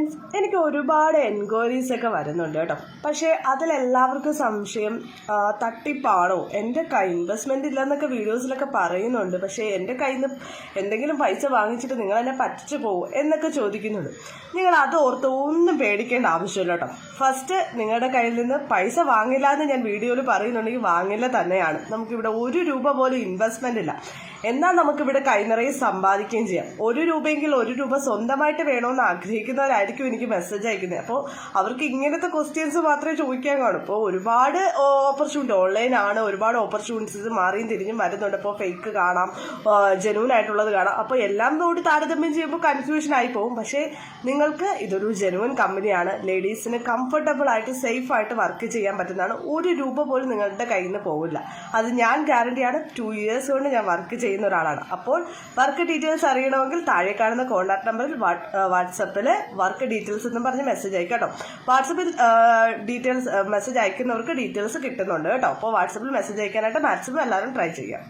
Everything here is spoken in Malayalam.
ഫ്രണ്ട്സ്, എനിക്ക് ഒരുപാട് എൻക്വയറീസ് ഒക്കെ വരുന്നുണ്ട് കേട്ടോ. പക്ഷേ അതിലെല്ലാവർക്കും സംശയം തട്ടിപ്പാണോ, എൻ്റെ ഇൻവെസ്റ്റ്മെൻ്റ് ഇല്ലെന്നൊക്കെ വീഡിയോസിലൊക്കെ പറയുന്നുണ്ട്, പക്ഷേ എൻ്റെ കയ്യിൽ നിന്ന് എന്തെങ്കിലും പൈസ വാങ്ങിച്ചിട്ട് നിങ്ങൾ എന്നെ പറ്റിച്ചു പോകും എന്നൊക്കെ ചോദിക്കുന്നുണ്ട്. നിങ്ങൾ അത് ഓർത്ത് ഒന്നും പേടിക്കേണ്ട ആവശ്യമില്ല കേട്ടോ. ഫസ്റ്റ്, നിങ്ങളുടെ കയ്യിൽ നിന്ന് പൈസ വാങ്ങില്ല എന്ന് ഞാൻ വീഡിയോയിൽ പറയുന്നുണ്ടെങ്കിൽ വാങ്ങില്ല തന്നെയാണ്. നമുക്കിവിടെ 1 രൂപ പോലും ഇൻവെസ്റ്റ്മെൻ്റ് ഇല്ല. എന്നാൽ നമുക്കിവിടെ കൈനിറയെ സമ്പാദിക്കുകയും ചെയ്യാം. 1 രൂപയെങ്കിൽ 1 രൂപ സ്വന്തമായിട്ട് വേണമെന്ന് ആഗ്രഹിക്കുന്നവരായിരിക്കും എനിക്ക് മെസ്സേജ് അയക്കുന്നത്. അപ്പോൾ അവർക്ക് ഇങ്ങനത്തെ ക്വസ്റ്റ്യൻസ് മാത്രമേ ചോദിക്കാൻ കാണും. ഇപ്പോൾ ഒരുപാട് ഓപ്പർച്യൂണിറ്റി ഓൺലൈനാണ്, ഒരുപാട് ഓപ്പർച്യൂണിറ്റീസ് മാറിയും തിരിഞ്ഞും വരുന്നുണ്ട്. അപ്പോൾ ഫേക്ക് കാണാം, ജെന്യൂൻ ആയിട്ടുള്ളത് കാണാം. അപ്പോൾ എല്ലാം കൂടി താരതമ്യം ചെയ്യുമ്പോൾ കൺഫ്യൂഷൻ ആയി പോകും. പക്ഷേ നിങ്ങൾക്ക് ഇതൊരു ജെന്യൂൻ കമ്പനിയാണ്. ലേഡീസിന് കംഫർട്ടബിൾ ആയിട്ട് സേഫ് ആയിട്ട് വർക്ക് ചെയ്യാൻ പറ്റുന്നതാണ്. 1 രൂപ പോലും നിങ്ങളുടെ കയ്യിൽ നിന്ന് പോകില്ല. അത് ഞാൻ ഗ്യാരണ്ടിയാണ്. 2 ഇയേഴ്സ് കൊണ്ട് ഞാൻ വർക്ക് ചെയ്യുന്ന ഒരാളാണ്. അപ്പോൾ വർക്ക് ഡീറ്റെയിൽസ് അറിയണമെങ്കിൽ താഴെ കാണുന്ന കോൺടാക്ട് നമ്പറിൽ വാട്സപ്പിൽ വർക്ക് ഡീറ്റെയിൽസ് എന്നും പറഞ്ഞ് മെസ്സേജ് അയക്കാം കേട്ടോ. വാട്സപ്പിൽ ഡീറ്റെയിൽസ് മെസ്സേജ് അയക്കുന്നവർക്ക് ഡീറ്റെയിൽസ് കിട്ടുന്നുണ്ട് കേട്ടോ. അപ്പോൾ വാട്സപ്പിൽ മെസ്സേജ് അയക്കാനായിട്ട് മാക്സിമം എല്ലാവരും ട്രൈ ചെയ്യാം.